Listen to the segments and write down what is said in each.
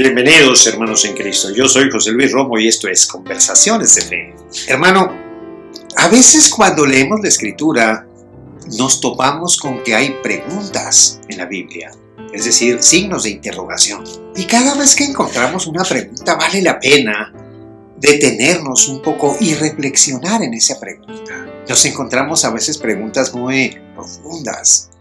Bienvenidos, hermanos en Cristo. Yo soy José Luis Romo y esto es Conversaciones de Fe. Hermano, a veces cuando leemos la Escritura nos topamos con que hay preguntas en la Biblia, es decir, signos de interrogación. Y cada vez que encontramos una pregunta vale la pena detenernos un poco y reflexionar en esa pregunta. Nos encontramos a veces preguntas muy profundas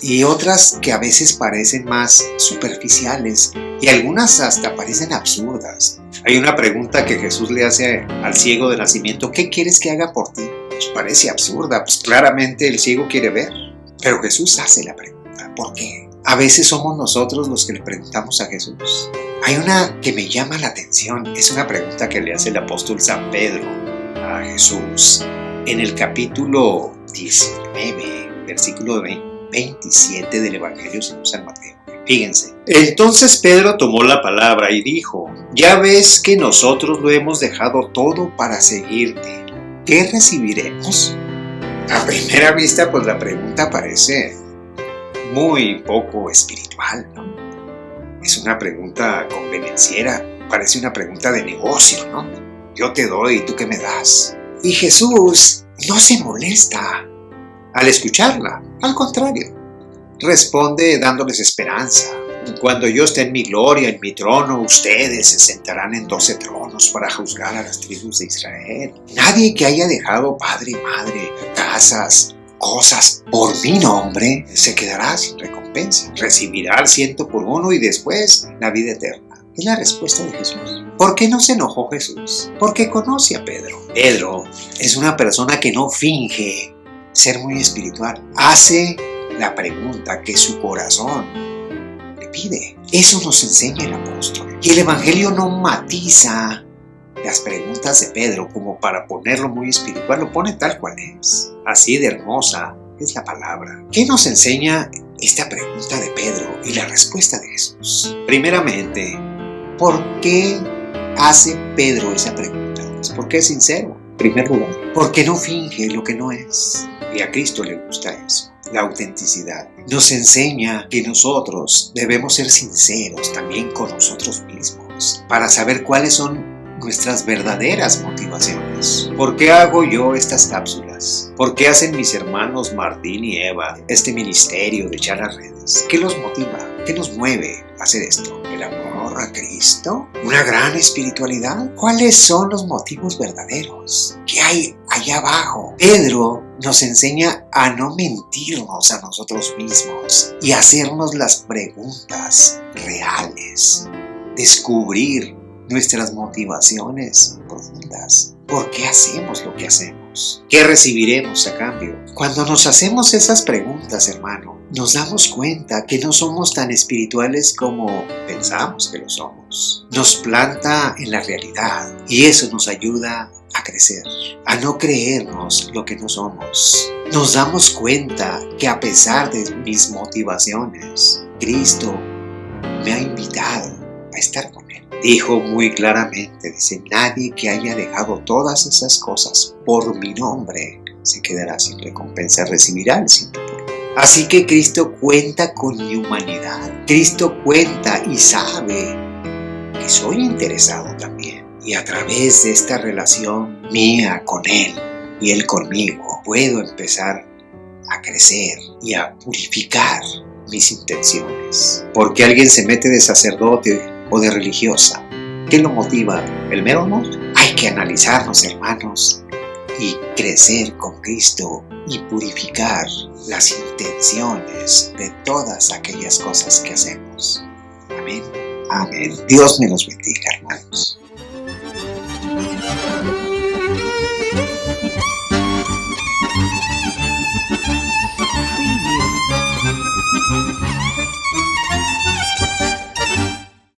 y otras que a veces parecen más superficiales y algunas hasta parecen absurdas. Hay una pregunta que Jesús le hace al ciego de nacimiento: ¿qué quieres que haga por ti? Pues parece absurda, pues claramente el ciego quiere ver. Pero Jesús hace la pregunta. ¿Por qué? A veces somos nosotros los que le preguntamos a Jesús. Hay una que me llama la atención. Es una pregunta que le hace el apóstol San Pedro a Jesús en el capítulo 19, versículo 27 del Evangelio según San Mateo. Fíjense. Entonces Pedro tomó la palabra y dijo: ya ves que nosotros lo hemos dejado todo para seguirte. ¿Qué recibiremos? A primera vista, pues la pregunta parece muy poco espiritual, ¿no? Es una pregunta convenenciera, parece una pregunta de negocio, ¿no? Yo te doy, ¿tú qué me das? Y Jesús no se molesta al escucharla, al contrario, responde dándoles esperanza. Cuando yo esté en mi gloria, en mi trono, ustedes se sentarán en 12 tronos para juzgar a las tribus de Israel. Nadie que haya dejado padre y madre, casas, cosas por mi nombre, se quedará sin recompensa. Recibirá al 100 por uno y después la vida eterna. Es la respuesta de Jesús. ¿Por qué no se enojó Jesús? Porque conoce a Pedro. Pedro es una persona que no finge ser muy espiritual. Hace la pregunta que su corazón le pide. Eso nos enseña el apóstol. Y el Evangelio no matiza las preguntas de Pedro como para ponerlo muy espiritual, lo pone tal cual es. Así de hermosa es la palabra. ¿Qué nos enseña esta pregunta de Pedro y la respuesta de Jesús? Primeramente, ¿por qué hace Pedro esa pregunta? Es porque es sincero, en primer lugar. Porque no finge lo que no es. Y a Cristo le gusta eso. La autenticidad nos enseña que nosotros debemos ser sinceros también con nosotros mismos para saber cuáles son nuestras verdaderas motivaciones. ¿Por qué hago yo estas cápsulas? ¿Por qué hacen mis hermanos Martín y Eva este ministerio de echar las redes? ¿Qué los motiva? ¿Qué nos mueve a hacer esto? ¿El amor a Cristo? ¿Una gran espiritualidad? ¿Cuáles son los motivos verdaderos? ¿Qué hay allá abajo? Pedro nos enseña a no mentirnos a nosotros mismos y hacernos las preguntas reales, descubrir nuestras motivaciones profundas. ¿Por qué hacemos lo que hacemos? ¿Qué recibiremos a cambio? Cuando nos hacemos esas preguntas, hermano, nos damos cuenta que no somos tan espirituales como pensamos que lo somos. Nos planta en la realidad y eso nos ayuda a crecer, a no creernos lo que no somos. Nos damos cuenta que a pesar de mis motivaciones, Cristo me ha invitado a estar con Él. Dijo muy claramente, dice: nadie que haya dejado todas esas cosas por mi nombre se quedará sin recompensa, recibirá el 100 por uno. Así que Cristo cuenta con mi humanidad. Cristo cuenta y sabe que soy interesado también. Y a través de esta relación mía con Él y Él conmigo, puedo empezar a crecer y a purificar mis intenciones. Porque alguien se mete de sacerdote o de religiosa, ¿qué lo motiva? ¿El mero amor? Hay que analizarnos, hermanos, y crecer con Cristo y purificar las intenciones de todas aquellas cosas que hacemos. Amén. Amén. Dios me los bendiga, hermanos.